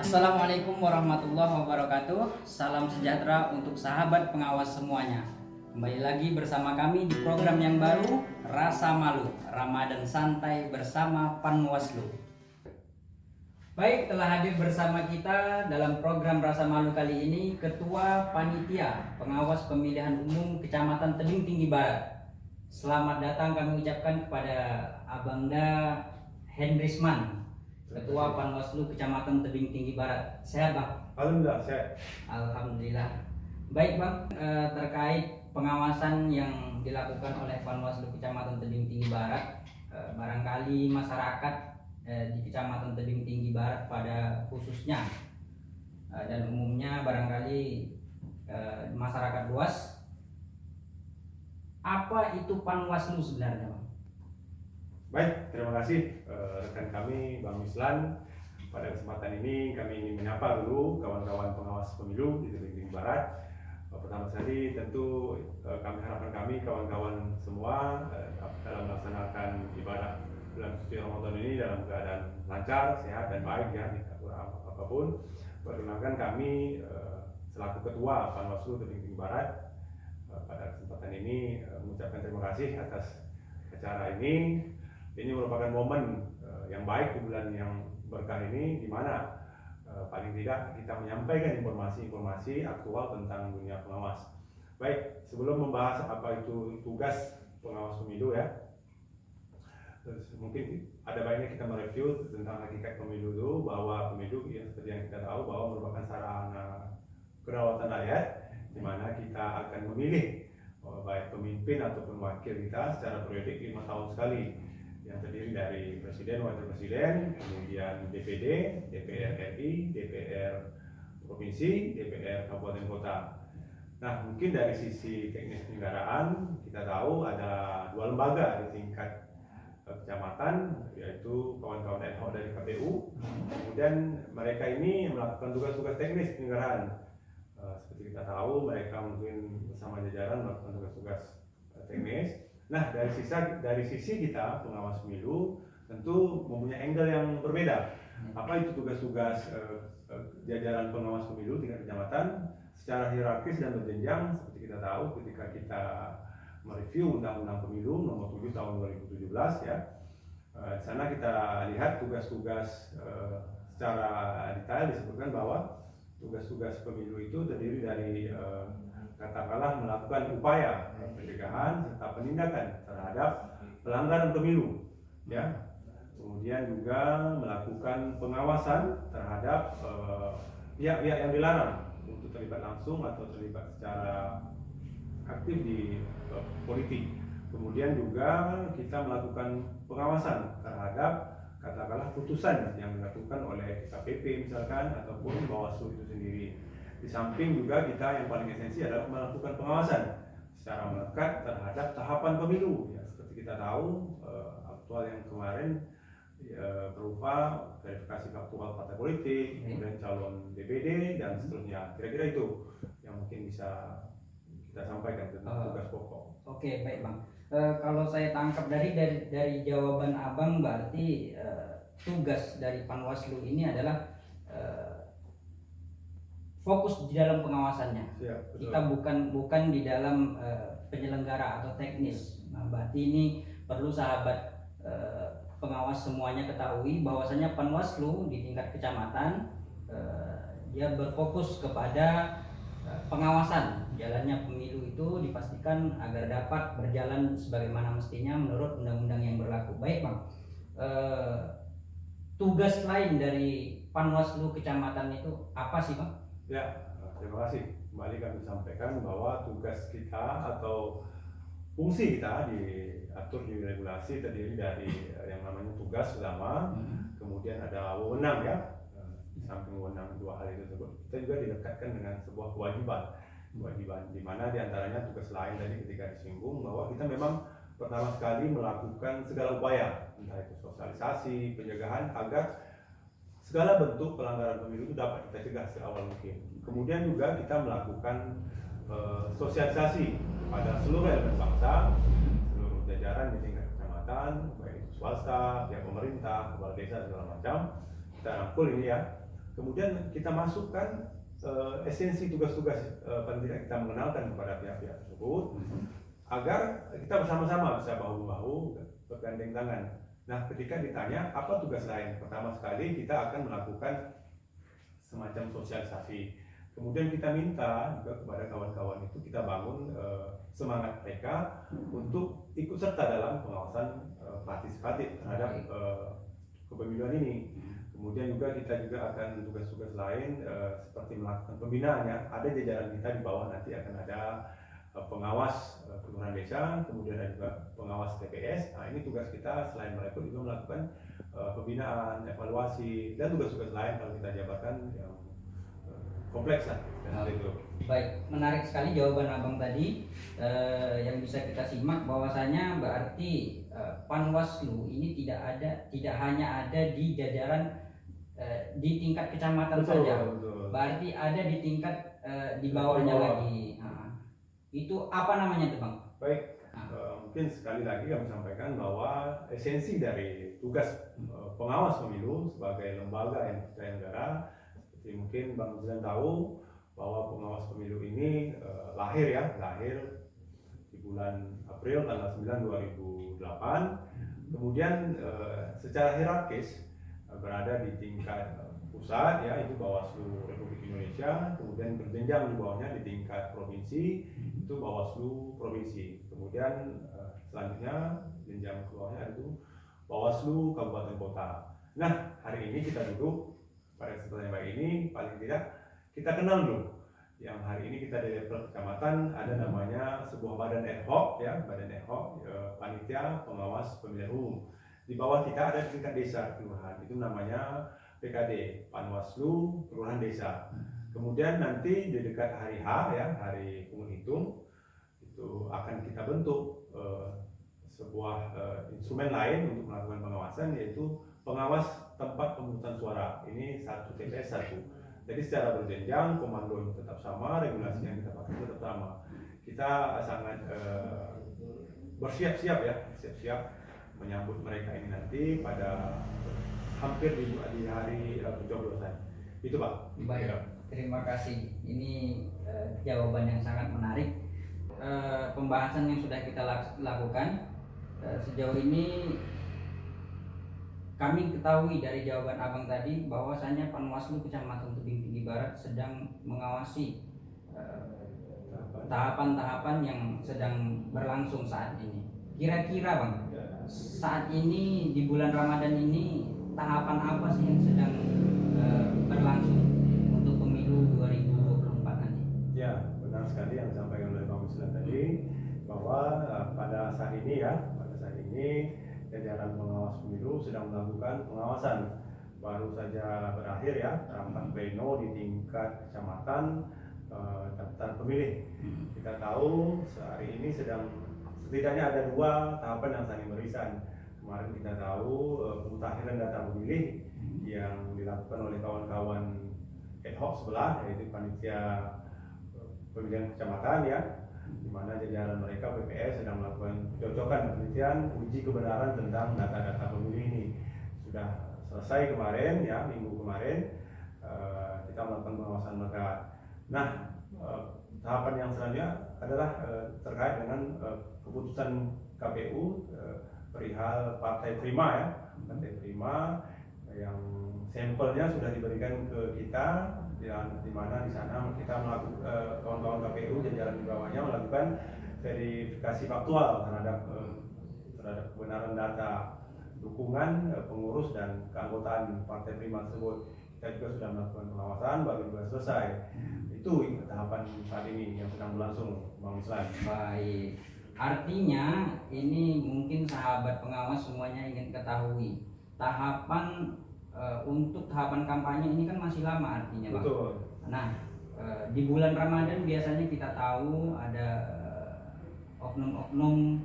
Assalamualaikum warahmatullahi wabarakatuh. Salam sejahtera untuk sahabat pengawas semuanya. Kembali lagi bersama kami di program yang baru, Rasa Malu, Ramadan Santai bersama Panwaslu. Baik, telah hadir bersama kita dalam program Rasa Malu kali ini Ketua Panitia Pengawas Pemilihan Umum Kecamatan Tebing Tinggi Barat. Selamat datang kami ucapkan kepada Abangda Hendrisman, Ketua Panwaslu Kecamatan Tebing Tinggi Barat. Sehat, Bang? Alhamdulillah, sehat. Alhamdulillah. Baik, Bang, terkait pengawasan yang dilakukan oleh Panwaslu Kecamatan Tebing Tinggi Barat, barangkali masyarakat di Kecamatan Tebing Tinggi Barat pada khususnya dan umumnya barangkali masyarakat luas, apa itu Panwaslu sebenarnya, Bang? Baik, terima kasih rekan kami Bang Mislan. Pada kesempatan ini kami ingin menyapa dulu kawan-kawan pengawas pemilu di Tebing Tinggi Barat. Pertama sekali tentu kami harapkan kami kawan-kawan semua dalam melaksanakan ibadah bulan suci Ramadan ini dalam keadaan lancar, sehat dan baik ya, tidak kurang apapun. Perkenalkan kami selaku Ketua Panwaslu Tebing Tinggi Barat pada kesempatan ini mengucapkan terima kasih atas acara ini. Ini merupakan momen yang baik di bulan yang berkah ini, di mana paling tidak kita menyampaikan informasi-informasi aktual tentang dunia pengawas. Baik, sebelum membahas apa itu tugas pengawas pemilu ya, mungkin ada baiknya kita mereview tentang hakikat pemilu dulu, bahwa pemilu ya, seperti yang kita tahu bahwa merupakan sarana kedaulatan rakyat, di mana kita akan memilih baik pemimpin ataupun wakil kita secara periodik 5 tahun sekali, yang terdiri dari presiden, wakil presiden, kemudian DPD, DPR RI, DPR provinsi, DPR kabupaten kota. Nah, mungkin dari sisi teknis penyelenggaraan kita tahu ada 2 lembaga di tingkat kecamatan, yaitu kawan-kawan ad hoc dari KPU. Kemudian mereka ini melakukan tugas-tugas teknis penyelenggaraan. Seperti kita tahu, mereka mungkin bersama jajaran melakukan tugas-tugas teknis. Nah, dari sisi kita pengawas pemilu tentu mempunyai angle yang berbeda. Apa itu tugas-tugas jajaran pengawas pemilu tingkat kecamatan secara hierarkis dan berjenjang? Seperti kita tahu ketika kita mereview Undang-Undang Pemilu Nomor 7 Tahun 2017 ya, di sana kita lihat tugas-tugas secara detail disebutkan bahwa tugas-tugas pemilu itu terdiri dari katakanlah melakukan upaya pencegahan serta penindakan terhadap pelanggaran pemilu ya, kemudian juga melakukan pengawasan terhadap pihak-pihak yang dilarang untuk terlibat langsung atau terlibat secara aktif di politik. Kemudian juga kita melakukan pengawasan terhadap katakanlah putusan yang dilakukan oleh KPP misalkan ataupun Bawaslu itu sendiri. Di samping juga kita yang paling esensi adalah melakukan pengawasan secara melekat terhadap tahapan pemilu ya, seperti kita tahu aktual yang kemarin berupa verifikasi faktual partai politik, kemudian calon DPD dan seterusnya. Kira-kira itu yang mungkin bisa kita sampaikan tentang tugas pokok. Oke, baik, Bang. Kalau saya tangkap dari jawaban Abang, berarti tugas dari Panwaslu ini adalah fokus di dalam pengawasannya. Ya, kita bukan di dalam penyelenggara atau teknis. Nah, berarti ini perlu sahabat pengawas semuanya ketahui bahwasanya Panwaslu di tingkat kecamatan dia berfokus kepada pengawasan jalannya pemilu itu dipastikan agar dapat berjalan sebagaimana mestinya menurut undang-undang yang berlaku. Baik, Bang. Tugas lain dari Panwaslu kecamatan itu apa sih, Bang? Ya, terima kasih. Kembali kami sampaikan bahwa tugas kita atau fungsi kita diatur di regulasi terdiri dari yang namanya tugas utama, kemudian ada wewenang ya. Di samping wewenang 2 hal itu tersebut, kita juga dilekatkan dengan sebuah kewajiban di mana diantaranya tugas lain tadi ketika disinggung bahwa kita memang pertama sekali melakukan segala upaya, entah itu sosialisasi, pencegahan agar segala bentuk pelanggaran pemilu itu dapat kita cegah seawal mungkin. Kemudian juga kita melakukan sosialisasi pada seluruh elemen bangsa, seluruh jajaran di tingkat kecamatan, baik itu swasta, pihak pemerintah, kepala desa segala macam. Kita rangkul ini ya. kemudian kita masukkan esensi tugas-tugas paling tidak kita mengenalkan kepada pihak-pihak tersebut agar kita bersama-sama bisa bahu-bahu bergandeng tangan. Nah, ketika ditanya apa tugas lain, pertama sekali kita akan melakukan semacam sosialisasi. Kemudian kita minta juga kepada kawan-kawan itu kita bangun semangat mereka untuk ikut serta dalam pengawasan partisipatif terhadap kepemiluan ini. Kemudian juga kita juga akan tugas-tugas lain seperti melakukan pembinaan ya. Ada jajaran kita di bawah, nanti akan ada pengawas kelurahan desa, kemudian ada juga pengawas TPS. Nah, ini tugas kita selain mereka juga melakukan pembinaan, evaluasi, dan tugas-tugas lain kalau kita jabarkan yang kompleks lah. Itu. Baik, menarik sekali jawaban abang tadi. Yang bisa kita simak bahwasanya berarti Panwaslu ini tidak hanya ada di jajaran di tingkat kecamatan saja, berarti ada di tingkat di bawahnya lagi. Nah, itu apa namanya tuh bang? Baik, mungkin sekali lagi kami sampaikan bahwa esensi dari tugas pengawas pemilu sebagai lembaga yang dipercaya negara, seperti mungkin Bang Zlan tahu bahwa pengawas pemilu ini lahir di bulan April tanggal 9 2008, kemudian secara hierarkis berada di tingkat pusat ya, itu Bawaslu Republik Indonesia, kemudian berjenjang di bawahnya di tingkat provinsi itu Bawaslu Provinsi, kemudian selanjutnya jenjang ke bawahnya itu Bawaslu Kabupaten Kota. Nah, hari ini kita duduk pada kesempatan yang baik ini, paling tidak kita kenal dulu. Yang hari ini kita di level kecamatan ada namanya sebuah badan ad hoc ya, badan ad hoc panitia pengawas pemilihan umum. Di bawah kita ada tingkat desa kelurahan, itu namanya PKD, Panwaslu Kelurahan Desa. Kemudian nanti di dekat hari H ya, hari penghitung, itu akan kita bentuk sebuah instrumen lain untuk melakukan pengawasan, yaitu pengawas tempat pemungutan suara. Ini satu TPS satu. Jadi secara berjenjang, komando yang tetap sama, regulasi yang kita pakai tetap sama. Kita sangat bersiap-siap ya, siap-siap menyambut mereka ini nanti pada hampir di hari pencoblosan. Itu Pak. Baik, terima kasih. Ini jawaban yang sangat menarik. Pembahasan yang sudah kita lakukan sejauh ini, kami ketahui dari jawaban abang tadi bahwasanya Panwaslu Kecamatan Tebing Tinggi Barat sedang mengawasi tahapan-tahapan yang sedang berlangsung saat ini. Kira-kira bang, saat ini di bulan Ramadan ini tahapan apa sih yang sedang berlangsung untuk pemilu 2024 nanti? Ya, benar sekali yang disampaikan oleh Bang Muslan tadi, bahwa pada saat ini jajaran pengawas pemilu sedang melakukan pengawasan. Baru saja berakhir ya rapat pleno di tingkat kecamatan daftar pemilih. Kita tahu sehari ini setidaknya ada 2 tahapan yang saling berisan. Kemarin kita tahu pemutakhiran data pemilih yang dilakukan oleh kawan-kawan ad hoc sebelah, yaitu panitia pemilihan kecamatan ya, di mana jajaran mereka PPS sedang melakukan cocokan penelitian uji kebenaran tentang data-data pemilih ini. Sudah selesai kemarin ya, minggu kemarin kita melakukan pengawasan mereka. Nah, tahapan yang selanjutnya adalah terkait dengan keputusan KPU perihal Partai Prima ya, Partai Prima yang sampelnya sudah diberikan ke kita, di mana di sana kita melakukan kawan-kawan KPU jajaran di bawahnya melakukan verifikasi faktual terhadap kebenaran data dukungan pengurus dan keanggotaan Partai Prima tersebut. Kita juga sudah melakukan pengawasan, baru juga selesai. Itu tahapan saat ini yang sedang berlangsung, Bang Islan. Baik, artinya ini mungkin sahabat pengawas semuanya ingin ketahui tahapan untuk tahapan kampanye ini kan masih lama artinya Bang. Betul. Nah, di bulan Ramadan biasanya kita tahu ada oknum-oknum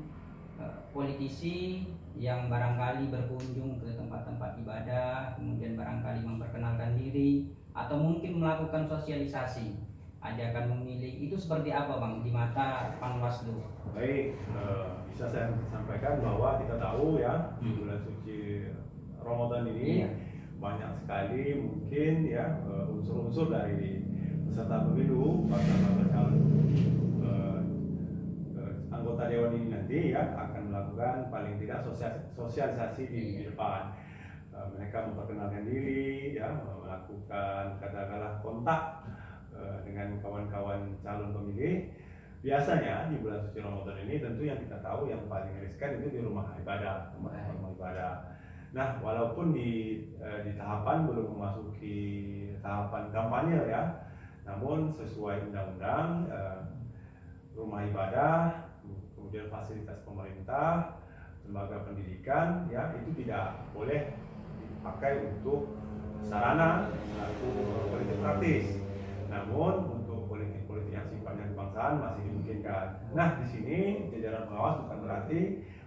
politisi yang barangkali berkunjung ke tempat-tempat ibadah, kemudian barangkali memperkenalkan diri atau mungkin melakukan sosialisasi ajakan memilih. Itu seperti apa Bang di mata Panwaslu? Baik, bisa saya sampaikan bahwa kita tahu ya di bulan suci Ramadan ini banyak sekali mungkin ya unsur-unsur dari peserta pemilu, bakal calon anggota dewan ini nanti ya akan melakukan paling tidak sosialisasi di depan. Mereka memperkenalkan diri, ya, melakukan katakanlah kontak dengan kawan-kawan calon pemilih. Biasanya di bulan suci Ramadan ini tentu yang kita tahu yang paling riskan itu di rumah ibadah, rumah ibadah. Nah, walaupun di tahapan belum memasuki tahapan kampanye ya, namun sesuai undang-undang rumah ibadah, kemudian fasilitas pemerintah, lembaga pendidikan ya itu tidak boleh dipakai untuk sarana melakukan politik praktis. Namun untuk politik-politik yang sifatnya kebangsaan masih dimungkinkan. Nah, di sini jajaran pengawas bukan berarti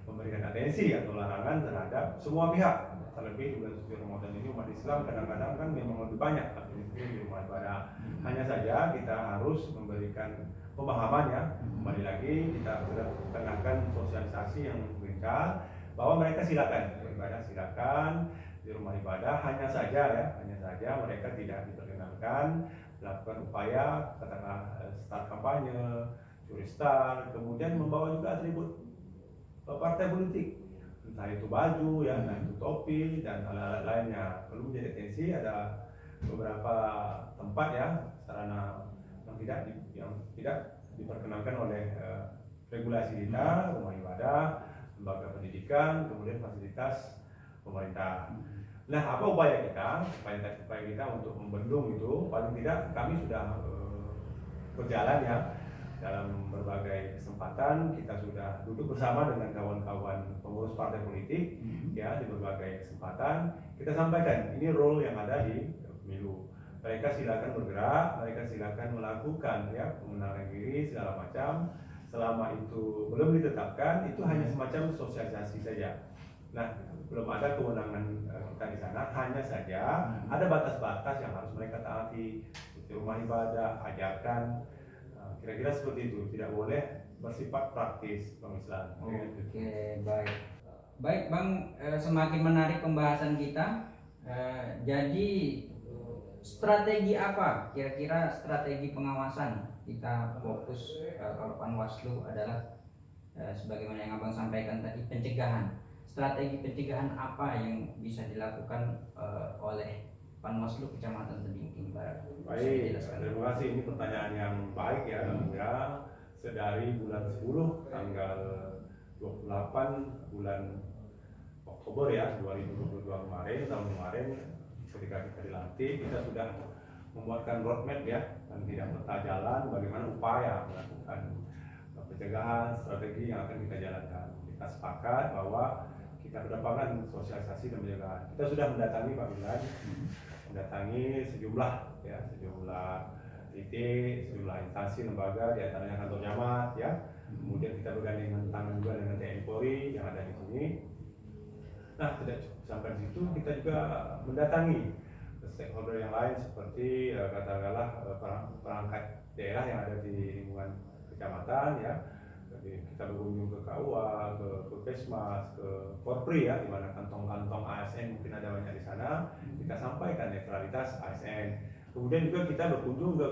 memberikan atensi atau larangan terhadap semua pihak. Terlebih di bulan suci Ramadan ini umat Islam kadang-kadang kan memang lebih banyak aktivitas di rumah ibadah. Hanya saja kita harus memberikan pemahamannya. Kembali lagi kita sudah kenakan sosialisasi yang memberikan bahwa mereka silakan beribadah, silakan di rumah ibadah, hanya saja mereka tidak diperkenankan melakukan upaya katakanlah start kampanye, curi start, kemudian membawa juga atribut partai politik, entah itu baju ya, entah itu topi dan alat-alat lainnya. Perlu menjadi atensi, ada beberapa tempat ya sarana yang tidak diperkenankan oleh regulasi kita, rumah ibadah, lembaga pendidikan, kemudian fasilitas pemerintah. Nah, apa upaya kita? Upaya kita untuk membendung itu, paling tidak kami sudah berjalan ya dalam berbagai kesempatan. Kita sudah duduk bersama dengan kawan-kawan pengurus partai politik ya di berbagai kesempatan. Kita sampaikan ini role yang ada di pemilu. Mereka silakan bergerak, mereka silakan melakukan ya pengenalan diri segala macam. Selama itu belum ditetapkan, itu hanya semacam sosialisasi saja. Nah, belum ada kewenangan kita di sana, hanya saja ada batas-batas yang harus mereka taati. Di rumah ibadah, ajarkan, kira-kira seperti itu. Tidak boleh bersifat praktis, Bang Islam. Oke, baik. Baik, Bang, semakin menarik pembahasan kita. Jadi strategi apa kira-kira strategi pengawasan kita fokus kalau Panwaslu adalah sebagaimana yang Abang sampaikan tadi, pencegahan. Strategi pencegahan apa yang bisa dilakukan oleh Panwaslu Kecamatan Tebing Barat? Baik, terima kasih. Ini pertanyaan yang baik ya. Sedari bulan 10 tanggal 28 bulan Oktober ya 2022 tahun kemarin, ketika kita dilantik, kita sudah membuatkan roadmap ya, dan tidak peta jalan bagaimana upaya melakukan pencegahan, strategi yang akan kita jalankan. Kita sepakat bahwa kita kedepankan sosialisasi dan pencegahan. Kita sudah mendatangi Pak Bilan, mendatangi sejumlah titik, sejumlah instansi lembaga, di antaranya kantor camat ya. Kemudian kita bergandingan tangan juga dengan TNI Polri yang ada di sini. Nah, tidak cukup sampai di situ, kita juga mendatangi stakeholder yang lain seperti katakanlah perangkat daerah yang ada di lingkungan kecamatan ya. Jadi kita berkunjung ke KUA, ke Puskesmas, ke Porpri ya, di mana kantong-kantong ASN mungkin ada banyak di sana. Kita sampaikan netralitas ASN. Kemudian juga kita berkunjung ke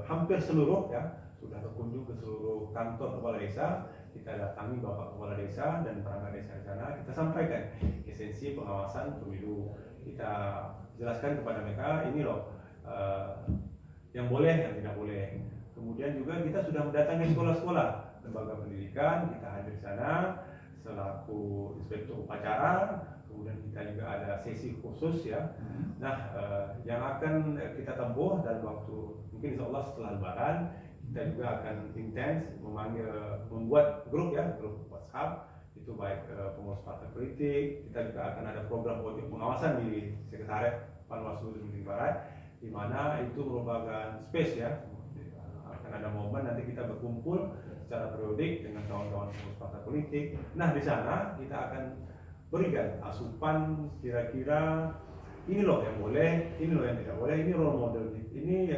hampir seluruh ya, sudah berkunjung ke seluruh kantor kepala desa. Kita datangi Bapak Kepala Desa dan perangkat desa di sana. Kita sampaikan esensi pengawasan pemilu. Kita jelaskan kepada mereka ini loh yang boleh, yang tidak boleh. Kemudian juga kita sudah mendatangi sekolah-sekolah, lembaga pendidikan, kita hadir di sana selaku inspektur upacara. Kemudian kita juga ada sesi khusus ya. Nah, yang akan kita tempuh dalam waktu mungkin insya Allah setelah Lebaran, kita juga akan intens membuat grup ya, grup WhatsApp itu baik pengurus partai politik. Kita juga akan ada program pengawasan di Sekretariat Panwaslu Tebing Barat, di mana itu merupakan space ya. Akan ada momen nanti kita berkumpul secara periodik dengan kawan-kawan pengurus partai politik. Nah, di sana kita akan berikan asupan kira-kira ini loh yang boleh, ini loh yang tidak boleh, ini role model, ini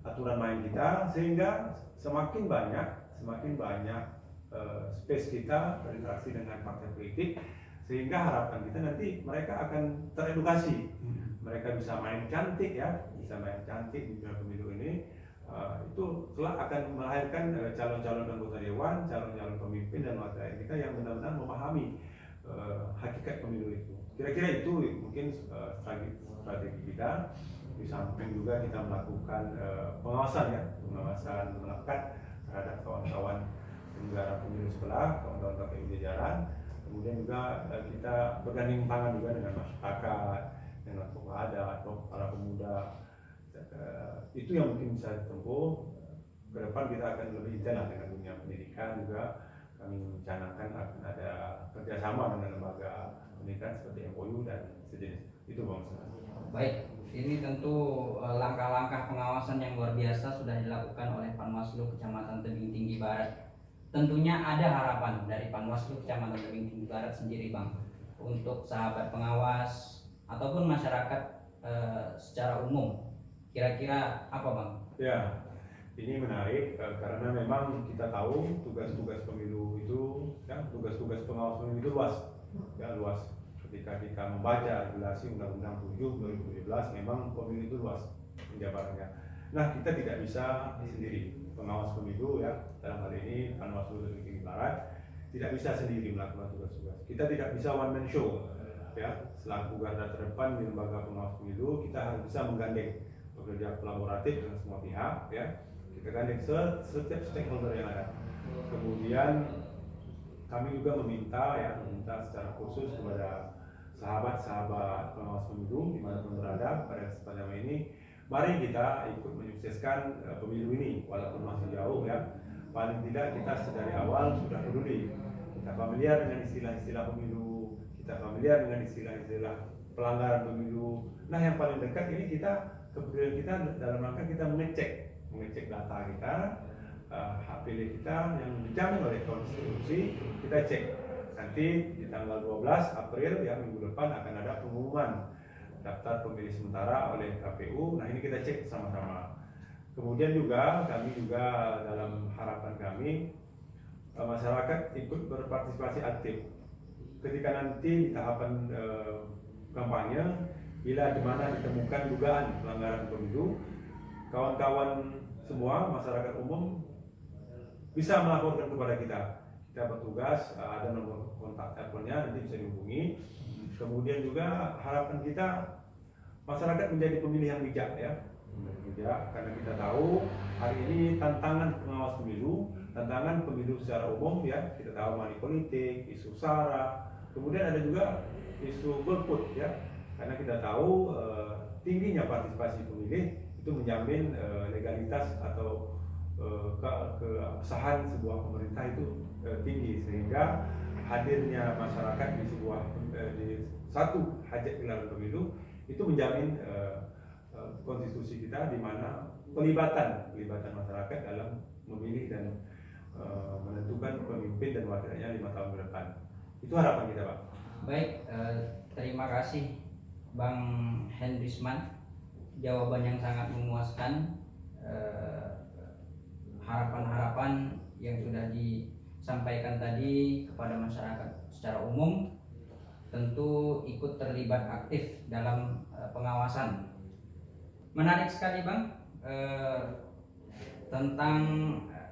aturan main kita, sehingga semakin banyak space kita berinteraksi dengan partai politik, sehingga harapan kita nanti mereka akan teredukasi, mereka bisa main cantik ya, bisa main cantik di dalam pemilu ini. Itu kelak akan melahirkan calon-calon anggota dewan, calon-calon pemimpin dan wakil rakyat kita yang benar-benar memahami hakikat pemilu itu. Kira-kira itu mungkin strategi kita. Di samping juga kita melakukan pengawasan ya, pengawasan melekat terhadap kawan-kawan penyelenggara pemilu sebelah, kawan-kawan KPU jajaran. Kemudian juga kita berganding tangan juga dengan masyarakat, dengan tokoh adat, para pemuda. Itu yang mungkin bisa ditempuh. Ke depan kita akan lebih intens dengan dunia pendidikan juga. Kami mencanangkan akan ada kerjasama dengan lembaga pendidikan seperti MOU dan sejenis. Itu Bang. Baik, ini tentu langkah-langkah pengawasan yang luar biasa sudah dilakukan oleh Panwaslu Kecamatan Tebing Tinggi Barat. Tentunya ada harapan dari Panwaslu Kecamatan Tebing Tinggi Barat sendiri Bang, untuk sahabat pengawas ataupun masyarakat secara umum. Kira-kira apa Bang? Ya, ini menarik karena memang kita tahu tugas-tugas pemilu itu, ya, tugas-tugas pengawas pemilu itu luas, ya luas. Ketika kita membaca regulasi Undang-Undang 7 2017, memang pemilu itu luas penjabarannya. Nah, kita tidak bisa sendiri, pengawas pemilu ya, dalam hal ini Panwaslu Tebing Tinggi Barat tidak bisa sendiri melakukan tugas-tugas. Kita tidak bisa one man show, ya. Selaku garda terdepan di lembaga pengawas pemilu, kita harus bisa menggandeng, bekerja kolaboratif dengan semua pihak, ya. Kita gandeng setiap stakeholder yang ada. Kemudian kami juga meminta secara khusus kepada sahabat-sahabat pengawas pemilu dimanapun berada pada kesempatan ini, mari kita ikut menyukseskan pemilu ini walaupun masih jauh ya. Paling tidak kita dari awal sudah peduli, kita familiar dengan istilah-istilah pemilu, kita familiar dengan istilah-istilah pelanggaran pemilu. Nah, yang paling dekat ini kepedulian kita dalam rangka kita mengecek data kita, hak pilih kita yang dijamin oleh konstitusi. Kita cek nanti di tanggal 12 April ya, minggu depan akan ada pengumuman daftar pemilih sementara oleh KPU. Nah, ini kita cek sama-sama. Kemudian juga kami dalam harapan kami masyarakat ikut berpartisipasi aktif ketika nanti di tahapan kampanye, bila di mana ditemukan dugaan pelanggaran pemilu, kawan-kawan semua masyarakat umum bisa melaporkan kepada kita. Kita bertugas, ada nomor kontak teleponnya, nanti bisa dihubungi. Kemudian juga harapan kita masyarakat menjadi pemilih yang bijak ya. Karena kita tahu hari ini tantangan pengawas pemilu, tantangan pemilu secara umum ya, kita tahu money politik, isu SARA, kemudian ada juga isu golput ya. Karena kita tahu tingginya partisipasi pemilih itu menjamin legalitas atau keabsahan sebuah pemerintah itu tinggi, sehingga hadirnya masyarakat di satu hajat gelaran pemilu itu menjamin konstitusi kita, di mana pelibatan masyarakat dalam memilih dan menentukan pemimpin dan wakilnya 5 tahun ke depan. Itu harapan kita, Pak. Baik, terima kasih Bang Hendrisman, jawaban yang sangat memuaskan. Harapan-harapan yang sudah disampaikan tadi kepada masyarakat secara umum tentu ikut terlibat aktif dalam pengawasan. Menarik sekali Bang, tentang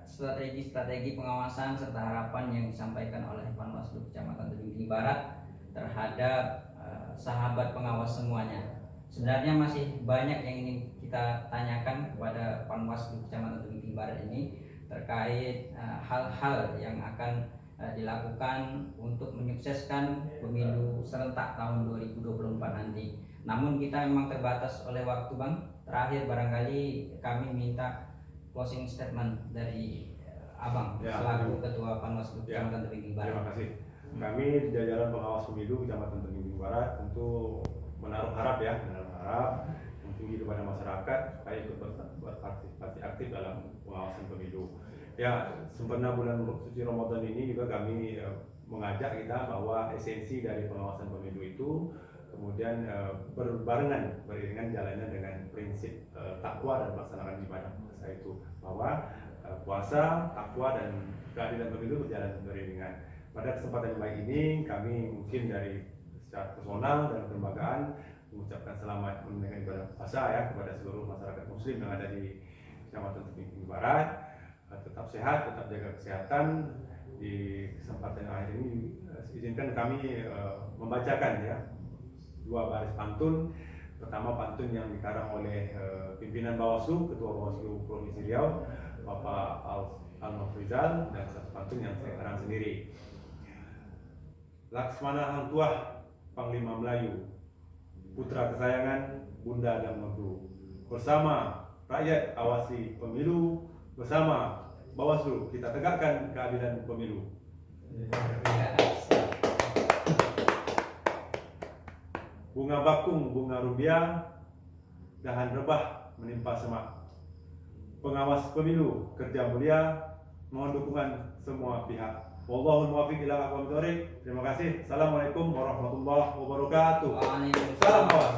strategi-strategi pengawasan serta harapan yang disampaikan oleh Panwaslu Kecamatan Tebing Tinggi Barat terhadap sahabat pengawas semuanya. Sebenarnya masih banyak yang ingin kita tanyakan kepada Panwaslu Kecamatan Tebing Tinggi Barat ini terkait hal-hal yang akan dilakukan untuk menyukseskan pemilu serentak tahun 2024 nanti. Namun kita memang terbatas oleh waktu Bang. Terakhir barangkali kami minta closing statement dari Abang selaku Ketua Panwaslu Kecamatan Tebing Tinggi Barat. Terima kasih. Kami di jajaran pengawas pemilu Kecamatan Tebing Tinggi Barat tentu menaruh harap yang tinggi kepada masyarakat supaya ikut berpartisipasi aktif dalam pengawasan pemilu. Ya, sempena bulan suci Ramadan ini juga kami mengajak kita bahwa esensi dari pengawasan pemilu itu kemudian beriringan jalannya dengan prinsip takwa dan pelaksanaan ibadah puasa itu, bahwa puasa, takwa dan keadilan pemilu berjalan beriringan. Pada kesempatan yang baik ini, kami mungkin dari secara personal dan kelembagaan mengucapkan selamat menunaikan ibadah puasa ya kepada seluruh masyarakat Muslim yang ada di Kecamatan Tebing Tinggi Barat. Tetap sehat, tetap jaga kesehatan. Di kesempatan akhir ini izinkan kami membacakan ya 2 baris pantun. Pertama pantun yang dikarang oleh pimpinan Bawaslu, Ketua Bawaslu Provinsi Riau, Bapak Al-Nofrizal, dan satu pantun yang saya karang sendiri. Laksmana Hang Tuah, Panglima Melayu, putra kesayangan Bunda dan Merdu. Bersama rakyat awasi pemilu, bersama Bawaslu kita tegakkan keadilan pemilu. Bunga bakung, bunga rubiah, dahan rebah menimpa semak. Pengawas pemilu kerja mulia, mohon dukungan semua pihak. Wallahul muwaffiq ila aqwamit thoriq. Terima kasih. Assalamualaikum warahmatullahi wabarakatuh. Salam Bawaslu.